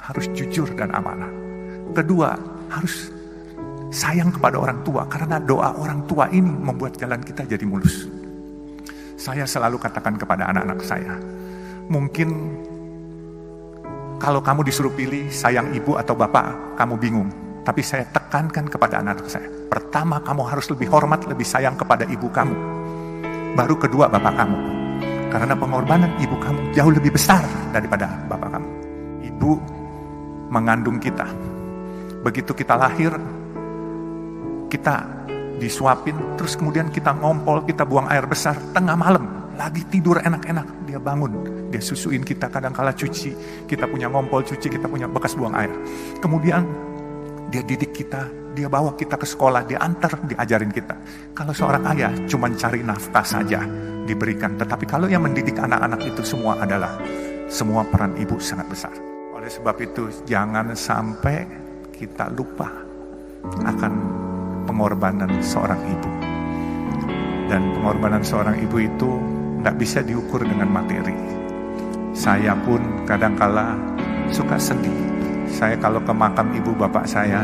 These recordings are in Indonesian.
harus jujur dan amanah. Kedua, harus sayang kepada orang tua, karena doa orang tua ini membuat jalan kita jadi mulus. Saya selalu katakan kepada anak-anak saya, mungkin kalau kamu disuruh pilih sayang ibu atau bapak, kamu bingung. Tapi saya tekankan kepada anak-anak saya, pertama kamu harus lebih hormat, lebih sayang kepada ibu kamu. Baru kedua bapak kamu. Karena pengorbanan ibu kamu jauh lebih besar daripada bapak kamu. Ibu mengandung kita. Begitu kita lahir, kita disuapin, terus kemudian kita ngompol, kita buang air besar, tengah malam, lagi tidur enak-enak, dia bangun, dia susuin kita, kadang-kala cuci, kita punya ngompol cuci, kita punya bekas buang air. Kemudian dia didik kita, dia bawa kita ke sekolah, dia antar, diajarin kita. Kalau seorang ayah cuma cari nafkah saja diberikan, tetapi kalau yang mendidik anak-anak itu semua adalah semua peran ibu sangat besar. Oleh sebab itu jangan sampai kita lupa akan pengorbanan seorang ibu. Dan pengorbanan seorang ibu itu nggak bisa diukur dengan materi. Saya pun kadangkala suka sedih. Saya kalau ke makam ibu bapak saya,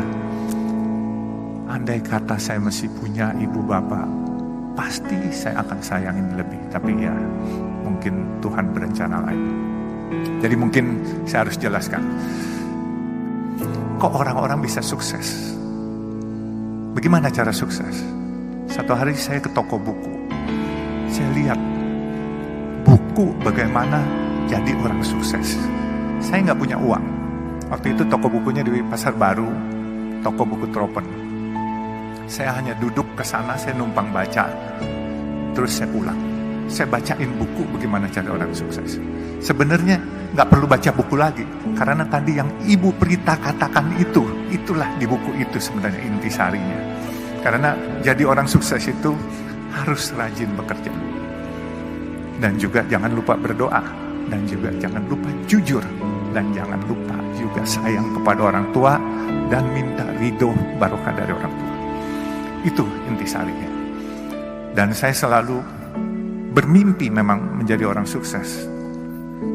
andai kata saya masih punya ibu bapak, pasti saya akan sayangin lebih. Tapi ya mungkin Tuhan berencana lain. Jadi mungkin saya harus jelaskan, kok orang-orang bisa sukses? Bagaimana cara sukses? Satu hari saya ke toko buku, saya lihat buku bagaimana jadi orang sukses. Saya nggak punya uang. Waktu itu toko bukunya di Pasar Baru, toko buku Tropen. Saya hanya duduk ke sana, saya numpang baca, terus saya pulang. Saya bacain buku bagaimana cari orang sukses. Sebenarnya nggak perlu baca buku lagi, karena tadi yang Ibu Prita katakan itulah di buku itu sebenarnya intisarinya. Karena jadi orang sukses itu harus rajin bekerja. Dan juga jangan lupa berdoa. Dan juga jangan lupa jujur. Dan jangan lupa juga sayang kepada orang tua. Dan minta ridho barokah dari orang tua. Itu intisarinya. Dan saya selalu bermimpi memang menjadi orang sukses.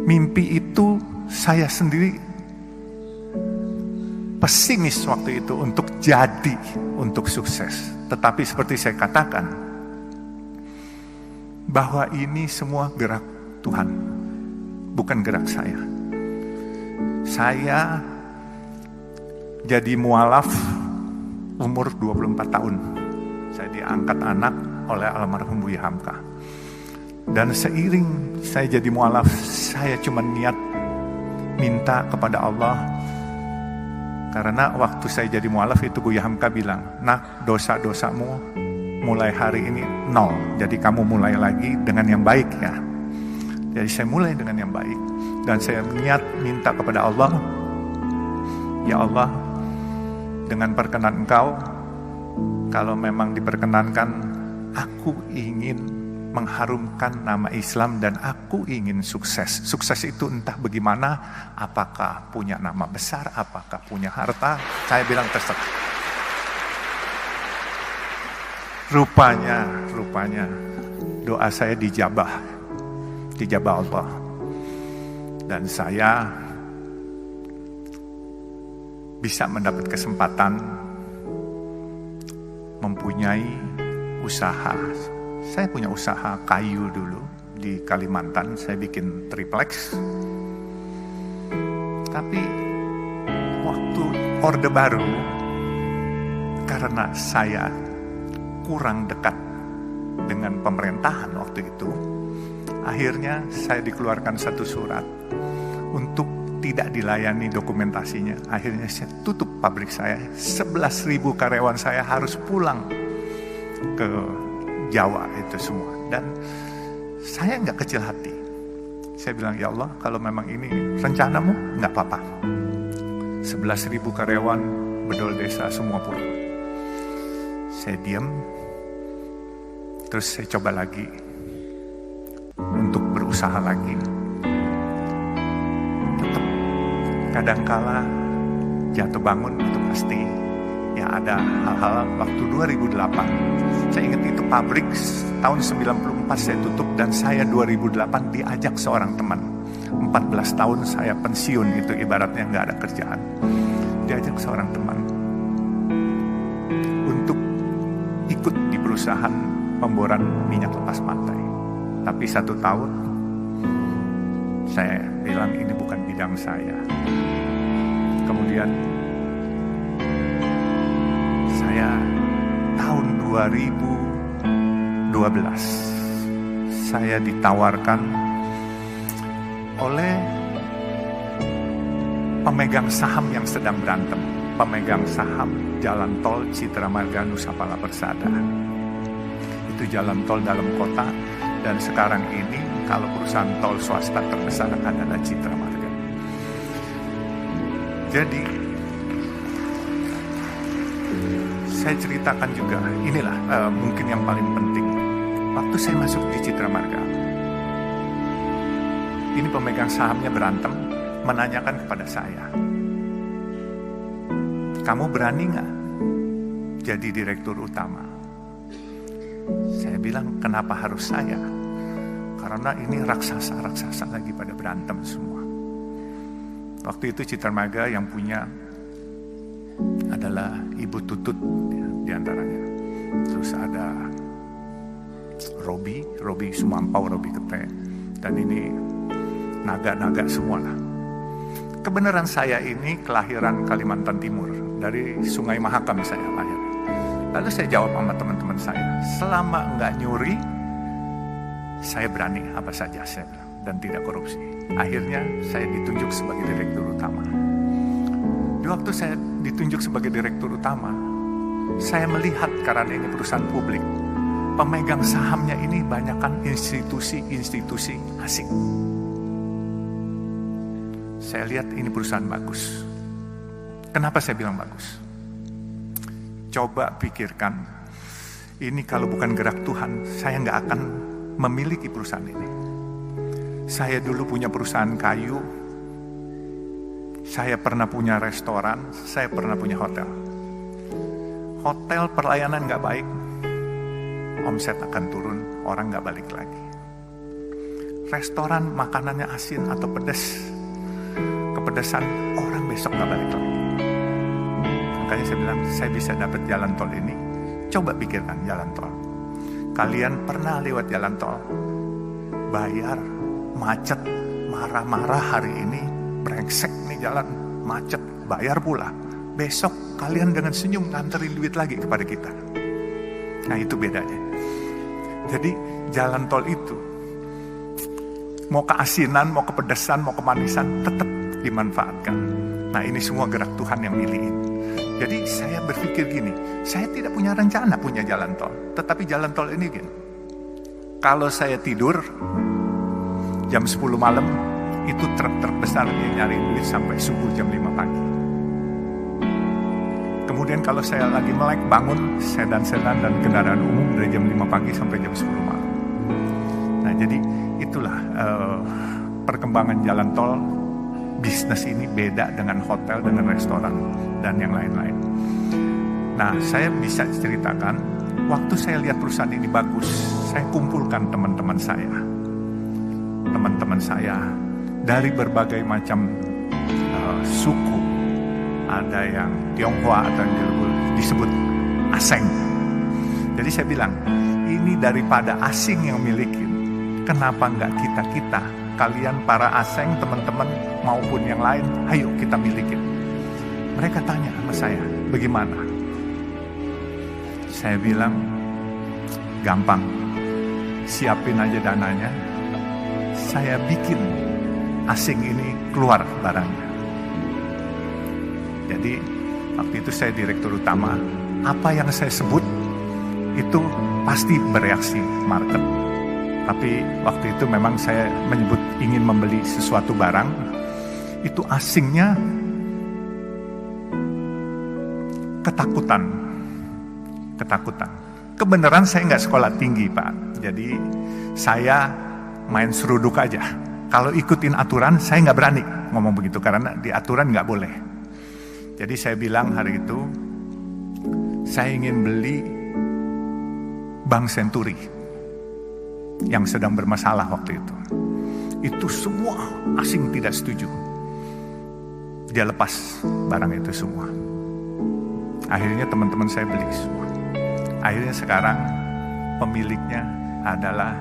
Mimpi itu saya sendiri pesimis waktu itu untuk jadi, untuk sukses. Tetapi seperti saya katakan, bahwa ini semua gerak Tuhan, bukan gerak saya. Saya jadi mualaf umur 24 tahun. Saya diangkat anak oleh almarhum Buya Hamka. Dan seiring saya jadi mualaf, saya cuma niat minta kepada Allah. Karena waktu saya jadi mualaf itu Buya Hamka bilang, nak, dosa-dosamu mulai hari ini 0. Jadi kamu mulai lagi dengan yang baik ya. Jadi saya mulai dengan yang baik. Dan saya niat minta kepada Allah, ya Allah, dengan perkenan Engkau, kalau memang diperkenankan, aku ingin mengharumkan nama Islam dan aku ingin sukses. Sukses itu entah bagaimana, apakah punya nama besar, apakah punya harta, saya bilang terserah. Rupanya doa saya dijabah Allah. Dan saya bisa mendapat kesempatan mempunyai usaha. Saya punya usaha kayu dulu di Kalimantan, saya bikin triplex. Tapi waktu Orde Baru, karena saya kurang dekat dengan pemerintahan waktu itu, akhirnya saya dikeluarkan satu surat untuk tidak dilayani dokumentasinya. Akhirnya saya tutup pabrik saya, 11.000 karyawan saya harus pulang ke Jawa itu semua. Dan saya nggak kecil hati. Saya bilang, ya Allah, kalau memang ini rencanamu, nggak apa-apa. 11.000 karyawan bedol desa semua pulang. Saya diam, terus saya coba lagi untuk berusaha lagi. Tetap kadangkala jatuh bangun itu pasti. Ya ada hal-hal waktu 2008. Saya ingat itu pabrik tahun 94 saya tutup dan saya 2008 diajak seorang teman. 14 tahun saya pensiun, itu ibaratnya nggak ada kerjaan. Diajak seorang teman untuk ikut di perusahaan pemboran minyak lepas pantai. Tapi 1 tahun saya bilang ini bukan bidang saya. Kemudian saya tahun 2012 saya ditawarkan oleh pemegang saham yang sedang berantem, pemegang saham jalan tol Citra Marga Nusapala Persada. Itu jalan tol dalam kota, dan sekarang ini kalau perusahaan tol swasta terbesar adalah Citra Marga. Jadi saya ceritakan juga, inilah mungkin yang paling penting. Waktu saya masuk di Citra Marga, ini pemegang sahamnya berantem, menanyakan kepada saya, kamu berani nggak jadi direktur utama? Saya bilang, kenapa harus saya? Karena ini raksasa-raksasa lagi pada berantem semua. Waktu itu Citra Marga yang punya adalah Ibu Tutut ya, diantaranya. Terus ada Robi Sumampau, Robi Kete, dan ini naga-naga semua lah. Kebenaran saya ini kelahiran Kalimantan Timur, dari Sungai Mahakam saya lahir. Lalu saya jawab sama teman-teman saya, selama nggak nyuri, saya berani apa saja saya bilang, dan tidak korupsi. Akhirnya saya ditunjuk sebagai direktur utama. Di waktu saya ditunjuk sebagai direktur utama, saya melihat karena ini perusahaan publik, pemegang sahamnya ini banyakkan institusi-institusi asing. Saya lihat ini perusahaan bagus. Kenapa saya bilang bagus? Coba pikirkan, ini kalau bukan gerak Tuhan, saya nggak akan memiliki perusahaan ini. Saya dulu punya perusahaan kayu, saya pernah punya restoran, saya pernah punya hotel. Hotel pelayanan nggak baik, omset akan turun, orang nggak balik lagi. Restoran makanannya asin atau pedas, kepedasan, orang besok nggak balik lagi. Makanya saya bilang, saya bisa dapat jalan tol ini. Coba pikirkan jalan tol. Kalian pernah lewat jalan tol, bayar, macet, marah-marah hari ini, brengsek nih jalan, macet, bayar pula. Besok kalian dengan senyum nganterin duit lagi kepada kita. Nah itu bedanya. Jadi jalan tol itu, mau keasinan, mau kepedesan, mau kemanisan, tetap dimanfaatkan. Nah ini semua gerak Tuhan yang milihin. Jadi saya berpikir gini, saya tidak punya rencana punya jalan tol. Tetapi jalan tol ini gini, kalau saya tidur jam 10 malam, itu truk besar yang nyari duit sampai subuh jam 5 pagi. Kemudian kalau saya lagi melek bangun, sedan-sedan dan kendaraan umum dari jam 5 pagi sampai jam 10 malam. Nah jadi itulah perkembangan jalan tol. Bisnis ini beda dengan hotel, dengan restoran, dan yang lain-lain. Nah, saya bisa ceritakan, waktu saya lihat perusahaan ini bagus, saya kumpulkan teman-teman saya. Teman-teman saya dari berbagai macam suku. Ada yang Tionghoa, ada yang disebut Aseng. Jadi saya bilang, ini daripada asing yang milikin, kenapa nggak kita-kita? Kalian para asing, teman-teman maupun yang lain, ayo kita milikin. Mereka tanya sama saya, bagaimana? Saya bilang, gampang, siapin aja dananya, saya bikin asing ini keluar barangnya. Jadi waktu itu saya direktur utama, apa yang saya sebut itu pasti bereaksi market. Tapi waktu itu memang saya menyebut ingin membeli sesuatu barang, itu asingnya ketakutan. Kebenaran saya nggak sekolah tinggi Pak, jadi saya main seruduk aja. Kalau ikutin aturan saya nggak berani ngomong begitu, karena di aturan nggak boleh. Jadi saya bilang hari itu, saya ingin beli Bank Senturi yang sedang bermasalah waktu itu. Itu semua asing tidak setuju. Dia lepas barang itu semua. Akhirnya teman-teman saya beli semua. Akhirnya sekarang pemiliknya adalah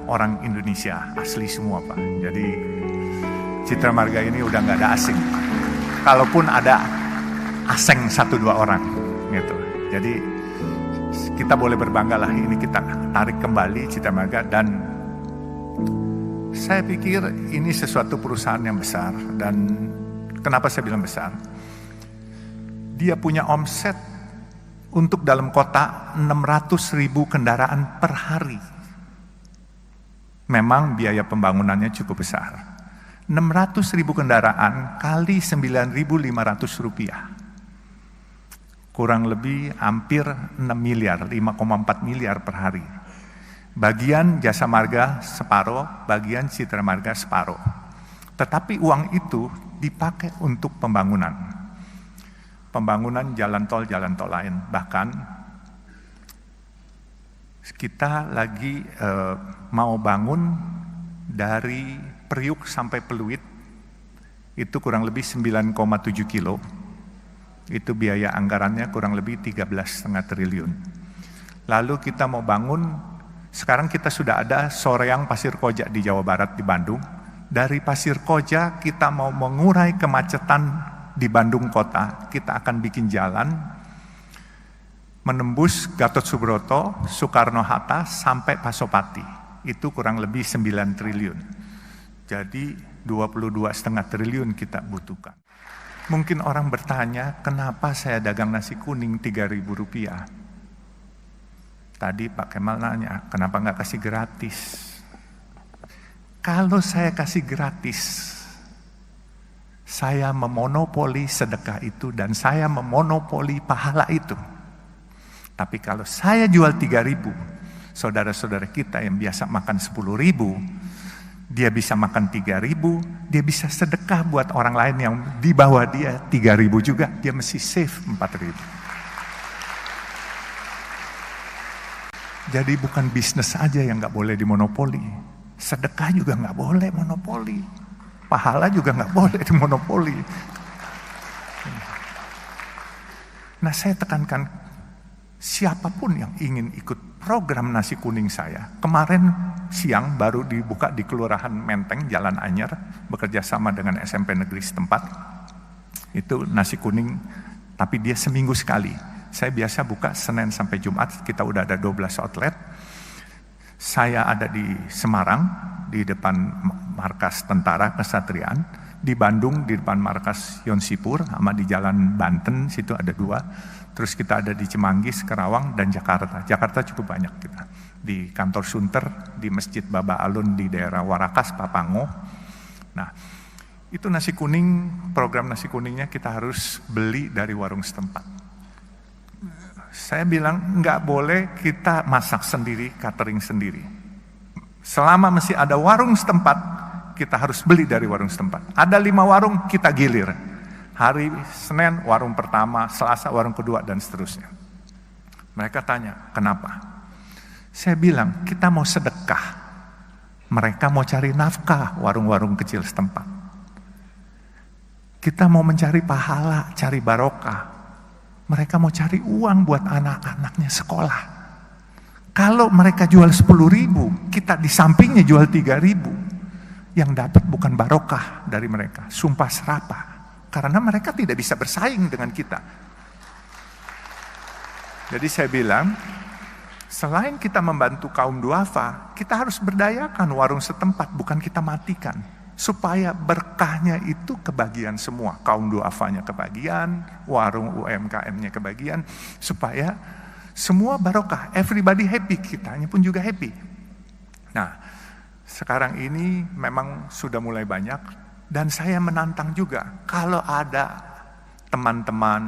orang Indonesia asli semua, Pak. Jadi Citra Marga ini udah nggak ada asing. Kalaupun ada asing 1-2 orang gitu. Jadi kita boleh berbangga lah, ini kita tarik kembali Citra Marga. Dan saya pikir ini sesuatu perusahaan yang besar. Dan kenapa saya bilang besar? Dia punya omset untuk dalam kota 600.000 kendaraan per hari. Memang biaya pembangunannya cukup besar. 600.000 kendaraan kali 9.500 rupiah. Kurang lebih hampir 6 miliar, 5,4 miliar per hari. Bagian Jasa Marga separuh, bagian Citra Marga separuh. Tetapi uang itu dipakai untuk pembangunan. Pembangunan jalan tol lain. Bahkan kita lagi mau bangun dari Priuk sampai Peluit, itu kurang lebih 9,7 kilo. Itu biaya anggarannya kurang lebih 13,5 triliun. Lalu kita mau bangun, sekarang kita sudah ada Soreang Pasir Koja di Jawa Barat di Bandung. Dari Pasir Koja kita mau mengurai kemacetan di Bandung kota. Kita akan bikin jalan menembus Gatot Subroto, Soekarno-Hatta sampai Pasopati. Itu kurang lebih 9 triliun. Jadi 22,5 triliun kita butuhkan. Mungkin orang bertanya, kenapa saya dagang nasi kuning 3.000 rupiah? Tadi Pak Kemal nanya, kenapa nggak kasih gratis? Kalau saya kasih gratis, saya memonopoli sedekah itu dan saya memonopoli pahala itu. Tapi kalau saya jual 3.000, saudara-saudara kita yang biasa makan 10.000, dia bisa makan 3.000, dia bisa sedekah buat orang lain yang di bawah dia 3.000 juga, dia mesti save 4.000. Jadi bukan bisnis aja yang nggak boleh dimonopoli, sedekah juga nggak boleh monopoli, pahala juga nggak boleh dimonopoli. Nah, saya tekankan siapapun yang ingin ikut program nasi kuning saya, kemarin siang baru dibuka di Kelurahan Menteng, Jalan Anyar, bekerja sama dengan SMP negeri setempat. Itu nasi kuning, tapi dia seminggu sekali. Saya biasa buka Senin sampai Jumat, kita udah ada 12 outlet. Saya ada di Semarang, di depan markas tentara Kesatriaan, di Bandung, di depan markas Yonsipur, sama di Jalan Banten, situ ada 2. Terus kita ada di Cimanggis, Karawang, dan Jakarta. Jakarta cukup banyak kita. Di kantor Sunter, di Masjid Baba Alun di daerah Warakas, Papango. Nah, itu nasi kuning, program nasi kuningnya kita harus beli dari warung setempat. Saya bilang nggak boleh kita masak sendiri, catering sendiri. Selama masih ada warung setempat, kita harus beli dari warung setempat. Ada 5 warung, kita gilir. Hari Senin warung pertama, Selasa warung kedua, dan seterusnya. Mereka tanya, kenapa? Saya bilang, kita mau sedekah. Mereka mau cari nafkah, warung-warung kecil setempat. Kita mau mencari pahala, cari barokah. Mereka mau cari uang buat anak-anaknya sekolah. Kalau mereka jual 10.000, kita di sampingnya jual 3.000. Yang dapat bukan barokah dari mereka, sumpah serapah. Karena mereka tidak bisa bersaing dengan kita. Jadi saya bilang, selain kita membantu kaum duafa, kita harus berdayakan warung setempat, bukan kita matikan. Supaya berkahnya itu kebagian semua. Kaum duafanya kebagian, warung UMKM-nya kebagian. Supaya semua barokah, everybody happy, kitanya pun juga happy. Nah, sekarang ini memang sudah mulai banyak. Dan saya menantang juga, kalau ada teman-teman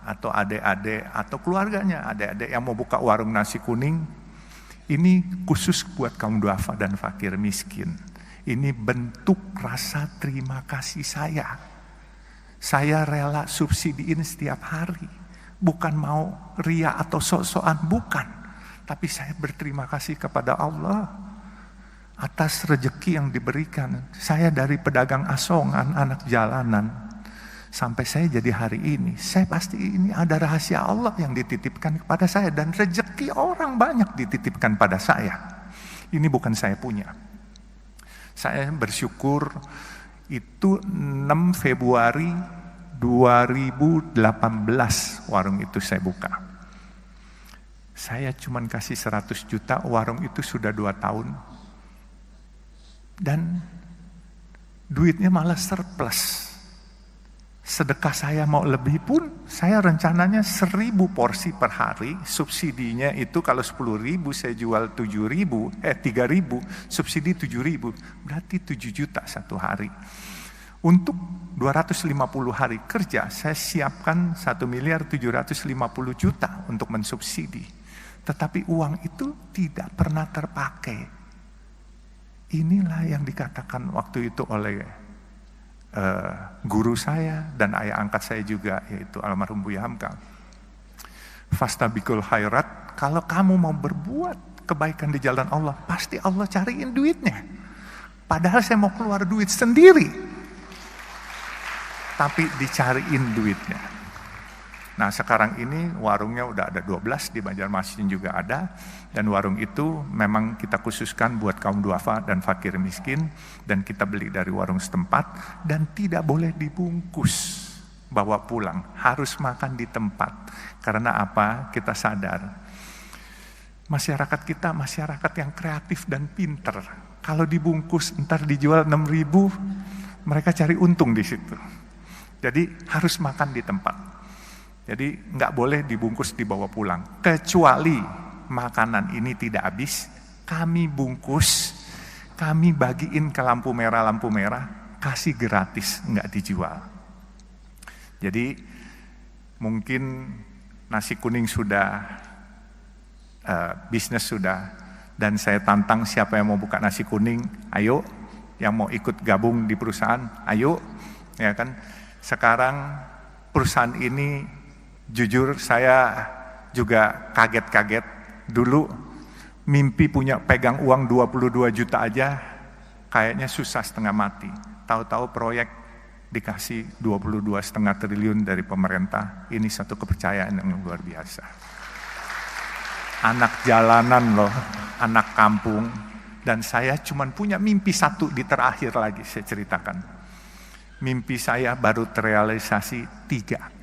atau adik-adik atau keluarganya, adik-adik yang mau buka warung nasi kuning, ini khusus buat kaum duafa dan fakir miskin. Ini bentuk rasa terima kasih saya. Saya rela subsidiin setiap hari. Bukan mau ria atau sok-sokan, bukan. Tapi saya berterima kasih kepada Allah. atas rejeki yang diberikan. Saya dari pedagang asongan, anak jalanan, sampai saya jadi hari ini. Saya pasti ini ada rahasia Allah yang dititipkan kepada saya. Dan rejeki orang banyak dititipkan pada saya. Ini bukan saya punya. Saya bersyukur itu 6 Februari 2018 warung itu saya buka. Saya cuman kasih 100 juta, warung itu sudah 2 tahun. Dan duitnya malah surplus. Sedekah saya mau lebih pun, saya rencananya 1000 porsi per hari. Subsidinya itu kalau 10.000 saya jual 3.000, subsidi 7.000, berarti 7 juta satu hari. Untuk 250 hari kerja, saya siapkan 1.750.000.000 untuk mensubsidi. Tetapi uang itu tidak pernah terpakai. Inilah yang dikatakan waktu itu oleh guru saya dan ayah angkat saya juga, yaitu almarhum Buya Hamka. Fastabikul khairat, kalau kamu mau berbuat kebaikan di jalan Allah, pasti Allah cariin duitnya. Padahal saya mau keluar duit sendiri, tapi dicariin duitnya. Nah sekarang ini warungnya udah ada 12, di Banjarmasin juga ada. Dan warung itu memang kita khususkan buat kaum duafa dan fakir miskin. Dan kita beli dari warung setempat. Dan tidak boleh dibungkus, bawa pulang. Harus makan di tempat. Karena apa? Kita sadar. Masyarakat kita masyarakat yang kreatif dan pinter. Kalau dibungkus ntar dijual 6.000, mereka cari untung di situ. Jadi harus makan di tempat. Jadi nggak boleh dibungkus dibawa pulang. Kecuali makanan ini tidak habis, kami bungkus, kami bagiin ke lampu merah, kasih gratis, nggak dijual. Jadi mungkin nasi kuning sudah, bisnis sudah, dan saya tantang siapa yang mau buka nasi kuning, ayo, yang mau ikut gabung di perusahaan, ayo, ya kan. Sekarang perusahaan ini jujur saya juga kaget-kaget. Dulu mimpi punya pegang uang 22 juta aja kayaknya susah setengah mati. Tahu-tahu proyek dikasih 22,5 triliun dari pemerintah. Ini satu kepercayaan yang luar biasa. Anak jalanan loh, anak kampung. Dan saya cuma punya mimpi satu di terakhir lagi saya ceritakan. Mimpi saya baru terrealisasi 3.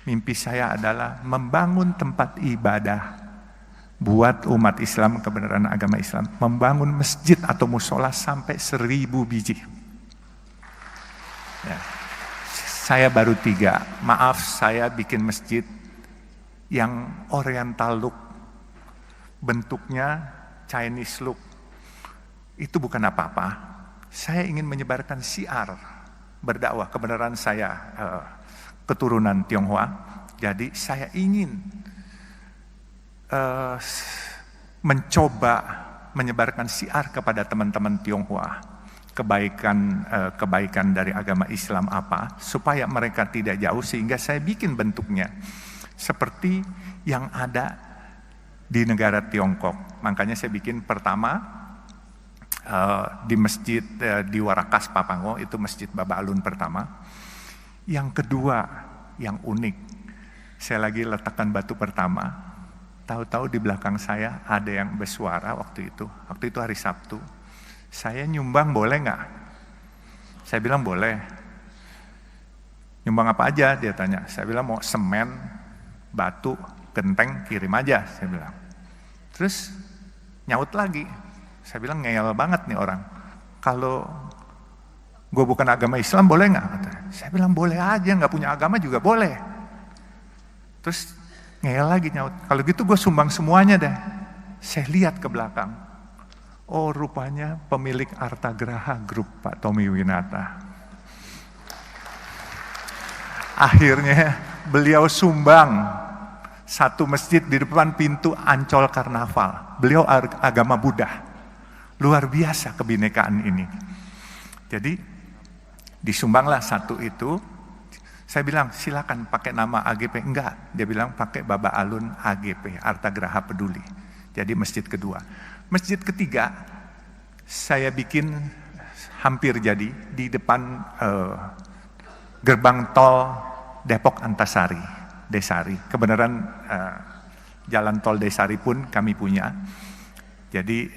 Mimpi saya adalah membangun tempat ibadah buat umat Islam, kebenaran agama Islam. Membangun masjid atau musola sampai 1.000 biji. Ya. Saya baru 3. Maaf, saya bikin masjid yang oriental look. Bentuknya Chinese look. Itu bukan apa-apa. Saya ingin menyebarkan syiar berdakwah, kebenaran saya keturunan Tionghoa, jadi saya ingin mencoba menyebarkan syiar kepada teman-teman Tionghoa, kebaikan dari agama Islam apa, supaya mereka tidak jauh, sehingga saya bikin bentuknya seperti yang ada di negara Tiongkok. Makanya saya bikin pertama di masjid di Warakas Papango, itu masjid Baba Alun pertama. Yang kedua, yang unik, saya lagi letakkan batu pertama, tahu-tahu di belakang saya ada yang bersuara waktu itu hari Sabtu, saya nyumbang boleh nggak? Saya bilang boleh. Nyumbang apa aja? Dia tanya. Saya bilang mau semen, batu, genteng, kirim aja, saya bilang. Terus nyaut lagi, saya bilang ngeyel banget nih orang, kalau gue bukan agama Islam boleh nggak? Saya bilang boleh aja, nggak punya agama juga boleh. Terus ngeyel lagi nyaut, kalau gitu gue sumbang semuanya deh. Saya lihat ke belakang, oh rupanya pemilik Artagraha Group, Pak Tommy Winata. Akhirnya beliau sumbang satu masjid di depan pintu Ancol Karnaval. Beliau agama Buddha. Luar biasa kebinekaan ini. Jadi disumbanglah satu itu. Saya bilang silakan pakai nama AGP. Enggak, dia bilang pakai Baba Alun AGP, Artagraha Peduli. Jadi masjid kedua. Masjid ketiga saya bikin hampir jadi di depan gerbang tol Depok Antasari, Desari. Kebenaran jalan tol Desari pun kami punya. Jadi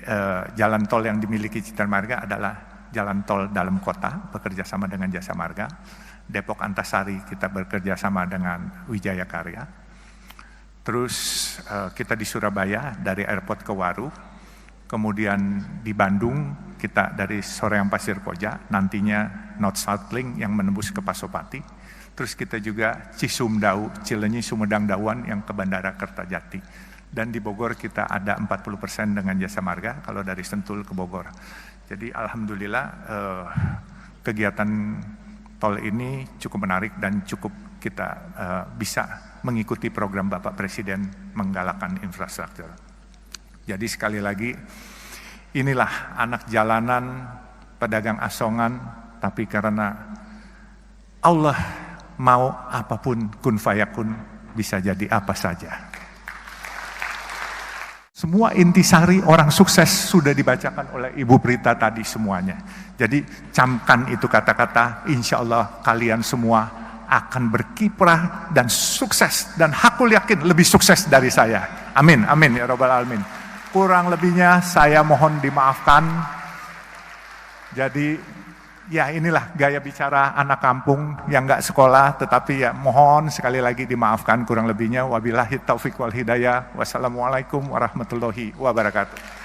jalan tol yang dimiliki Citra Marga adalah jalan tol dalam kota, bekerja sama dengan Jasa Marga. Depok Antasari kita bekerja sama dengan Wijaya Karya. Terus kita di Surabaya dari airport ke Waru. Kemudian di Bandung kita dari Soreang Pasir Koja, nantinya North South Link yang menembus ke Pasopati. Terus kita juga Cisumdau, Cileunyi, Sumedang, Dawan yang ke Bandara Kertajati. Dan di Bogor kita ada 40% dengan Jasa Marga kalau dari Sentul ke Bogor. Jadi alhamdulillah kegiatan tol ini cukup menarik dan cukup kita bisa mengikuti program Bapak Presiden menggalakkan infrastruktur. Jadi sekali lagi, inilah anak jalanan, pedagang asongan, tapi karena Allah mau apapun kun fayakun bisa jadi apa saja. Semua intisari orang sukses sudah dibacakan oleh Ibu Prita tadi semuanya. Jadi camkan itu kata-kata, insya Allah kalian semua akan berkiprah dan sukses. Dan aku yakin lebih sukses dari saya. Amin, amin ya Rabbal Alamin. Kurang lebihnya saya mohon dimaafkan. Jadi ya inilah gaya bicara anak kampung yang nggak sekolah, tetapi ya mohon sekali lagi dimaafkan kurang lebihnya. Wabillahi taufiq wal hidayah. Wassalamualaikum warahmatullahi wabarakatuh.